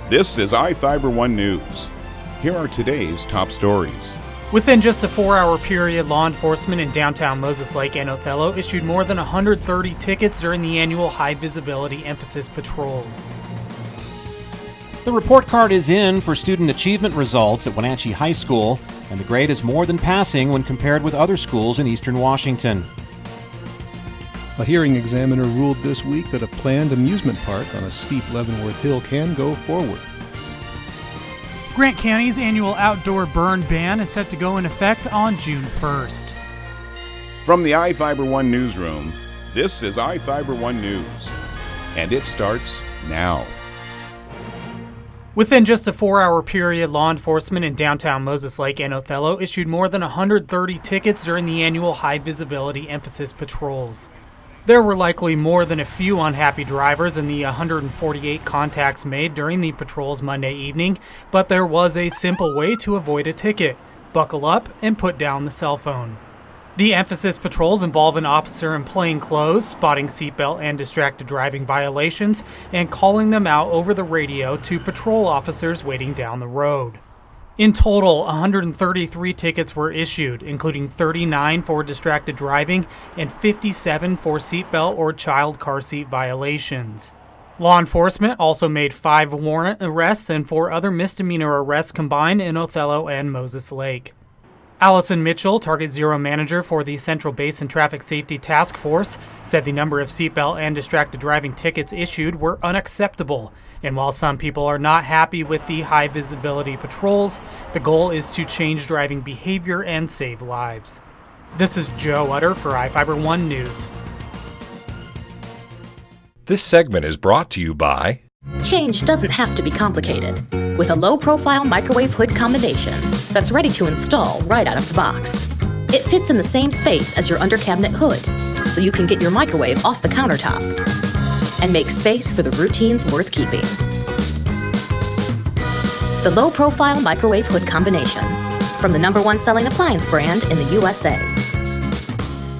This is iFIBER 1 News. Here are today's top stories. Within just a 4-hour period, law enforcement in downtown Moses Lake and Othello issued more than 130 tickets during the annual high-visibility emphasis patrols. The report card is in for student achievement results at Wenatchee High School, and the grade is more than passing when compared with other schools in eastern Washington. A hearing examiner ruled this week that a planned amusement park on a steep Leavenworth Hill can go forward. Grant County's annual outdoor burn ban is set to go in effect on June 1st. From the iFIBER 1 newsroom, this is iFIBER 1 News. And it starts now. Within just a 4-hour period, law enforcement in downtown Moses Lake and Othello issued more than 130 tickets during the annual high-visibility emphasis patrols. There were likely more than a few unhappy drivers in the 148 contacts made during the patrols Monday evening, but there was a simple way to avoid a ticket: buckle up and put down the cell phone. The emphasis patrols involve an officer in plain clothes spotting seatbelt and distracted driving violations and calling them out over the radio to patrol officers waiting down the road. In total, 133 tickets were issued, including 39 for distracted driving and 57 for seatbelt or child car seat violations. Law enforcement also made 5 warrant arrests and 4 other misdemeanor arrests combined in Othello and Moses Lake. Allison Mitchell, Target Zero manager for the Central Basin Traffic Safety Task Force, said the number of seatbelt and distracted driving tickets issued were unacceptable. And while some people are not happy with the high visibility patrols, the goal is to change driving behavior and save lives. This is Joe Utter for iFIBER 1 News. This segment is brought to you by Change doesn't have to be complicated. With a low-profile microwave hood combination that's ready to install right out of the box. It fits in the same space as your under-cabinet hood, so you can get your microwave off the countertop and make space for the routines worth keeping. The low-profile microwave hood combination, from the #1 selling appliance brand in the USA.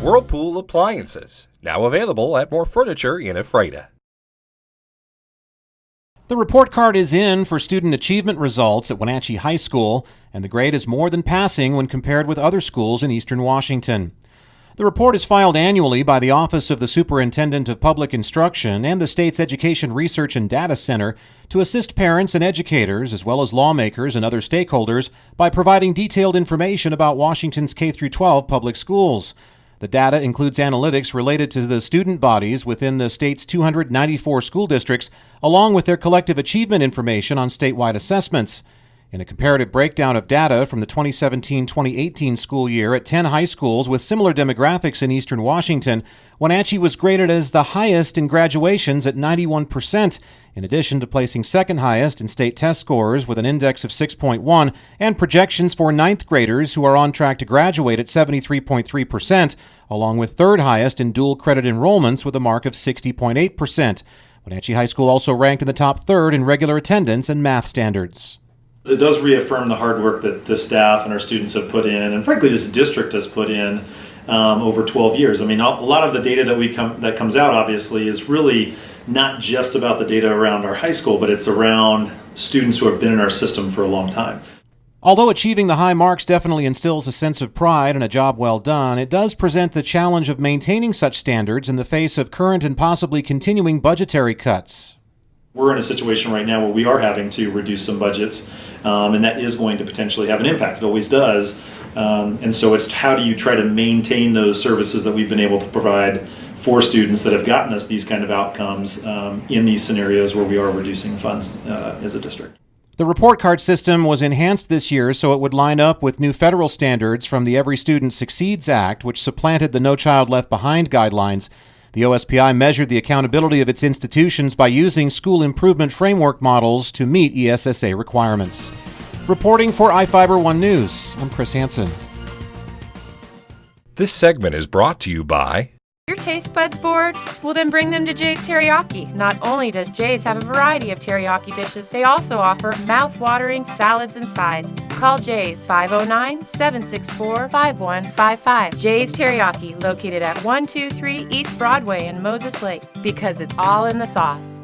Whirlpool Appliances, now available at more furniture in Ephrata. The report card is in for student achievement results at Wenatchee High School, and the grade is more than passing when compared with other schools in eastern Washington. The report is filed annually by the Office of the Superintendent of Public Instruction and the state's Education Research and Data Center to assist parents and educators, as well as lawmakers and other stakeholders, by providing detailed information about Washington's K-12 public schools. The data includes analytics related to the student bodies within the state's 294 school districts, along with their collective achievement information on statewide assessments. In a comparative breakdown of data from the 2017-2018 school year at 10 high schools with similar demographics in eastern Washington, Wenatchee was graded as the highest in graduations at 91%, in addition to placing second highest in state test scores with an index of 6.1 and projections for ninth graders who are on track to graduate at 73.3%, along with third highest in dual credit enrollments with a mark of 60.8%. Wenatchee High School also ranked in the top third in regular attendance and math standards. It does reaffirm the hard work that this staff and our students have put in, and frankly this district has put in over 12 years. I mean, a lot of the data that comes out obviously is really not just about the data around our high school, but it's around students who have been in our system for a long time. Although achieving the high marks definitely instills a sense of pride and a job well done, it does present the challenge of maintaining such standards in the face of current and possibly continuing budgetary cuts. We're in a situation right now where we are having to reduce some budgets, and that is going to potentially have an impact. It always does. And so it's how do you try to maintain those services that we've been able to provide for students that have gotten us these kind of outcomes in these scenarios where we are reducing funds as a district. The report card system was enhanced this year so it would line up with new federal standards from the Every Student Succeeds Act, which supplanted the No Child Left Behind guidelines. The OSPI measured the accountability of its institutions by using school improvement framework models to meet ESSA requirements. Reporting for iFIBER 1 News, I'm Chris Hansen. This segment is brought to you by Your taste buds bored? Well, then bring them to Jay's Teriyaki. Not only does Jay's have a variety of teriyaki dishes, they also offer mouth-watering salads and sides. Call Jay's 509-764-5155. Jay's Teriyaki, located at 123 East Broadway in Moses Lake, because it's all in the sauce.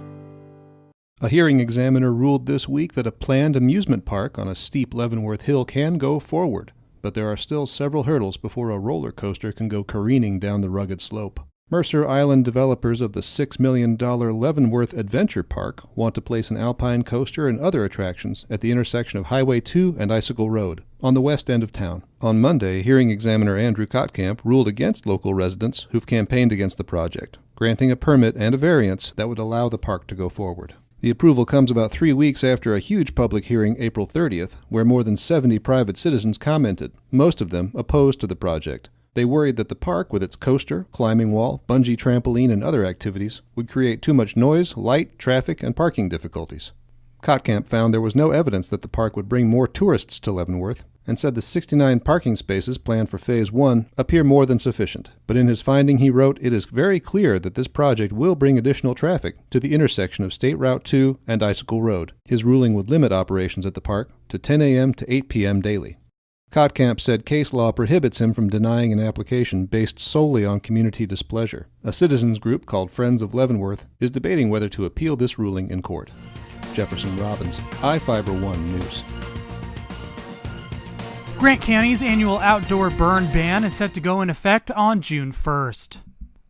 A hearing examiner ruled this week that a planned amusement park on a steep Leavenworth Hill can go forward, but there are still several hurdles before a roller coaster can go careening down the rugged slope. Mercer Island developers of the $6 million Leavenworth Adventure Park want to place an alpine coaster and other attractions at the intersection of Highway 2 and Icicle Road, on the west end of town. On Monday, hearing examiner Andrew Kottkamp ruled against local residents who've campaigned against the project, granting a permit and a variance that would allow the park to go forward. The approval comes about 3 weeks after a huge public hearing April 30th, where more than 70 private citizens commented, most of them opposed to the project. They worried that the park, with its coaster, climbing wall, bungee trampoline, and other activities, would create too much noise, light, traffic, and parking difficulties. Kottkamp found there was no evidence that the park would bring more tourists to Leavenworth, and said the 69 parking spaces planned for Phase 1 appear more than sufficient. But in his finding, he wrote, "It is very clear that this project will bring additional traffic to the intersection of State Route 2 and Icicle Road." His ruling would limit operations at the park to 10 a.m. to 8 p.m. daily. Kottkamp said case law prohibits him from denying an application based solely on community displeasure. A citizens group called Friends of Leavenworth is debating whether to appeal this ruling in court. Jefferson Robbins, iFIBER 1 News. Grant County's annual outdoor burn ban is set to go in effect on June 1st.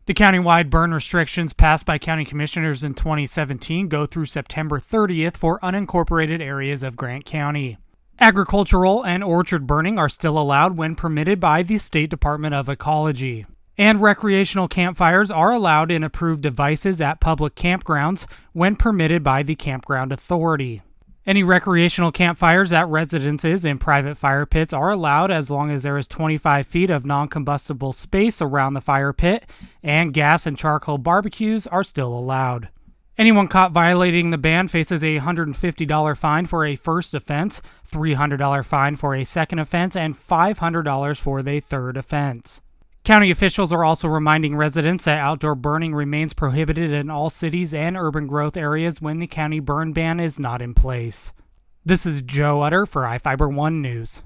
The countywide burn restrictions passed by county commissioners in 2017 go through September 30th for unincorporated areas of Grant County. Agricultural and orchard burning are still allowed when permitted by the State Department of Ecology. And recreational campfires are allowed in approved devices at public campgrounds when permitted by the Campground Authority. Any recreational campfires at residences and private fire pits are allowed as long as there is 25 feet of non-combustible space around the fire pit, and gas and charcoal barbecues are still allowed. Anyone caught violating the ban faces a $150 fine for a first offense, $300 fine for a second offense, and $500 for the third offense. County officials are also reminding residents that outdoor burning remains prohibited in all cities and urban growth areas when the county burn ban is not in place. This is Joe Utter for iFIBER 1 News.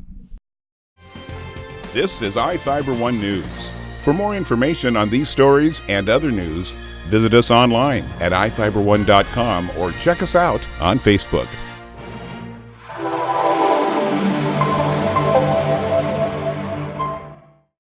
This is iFIBER 1 News. For more information on these stories and other news, visit us online at iFiber1.com or check us out on Facebook.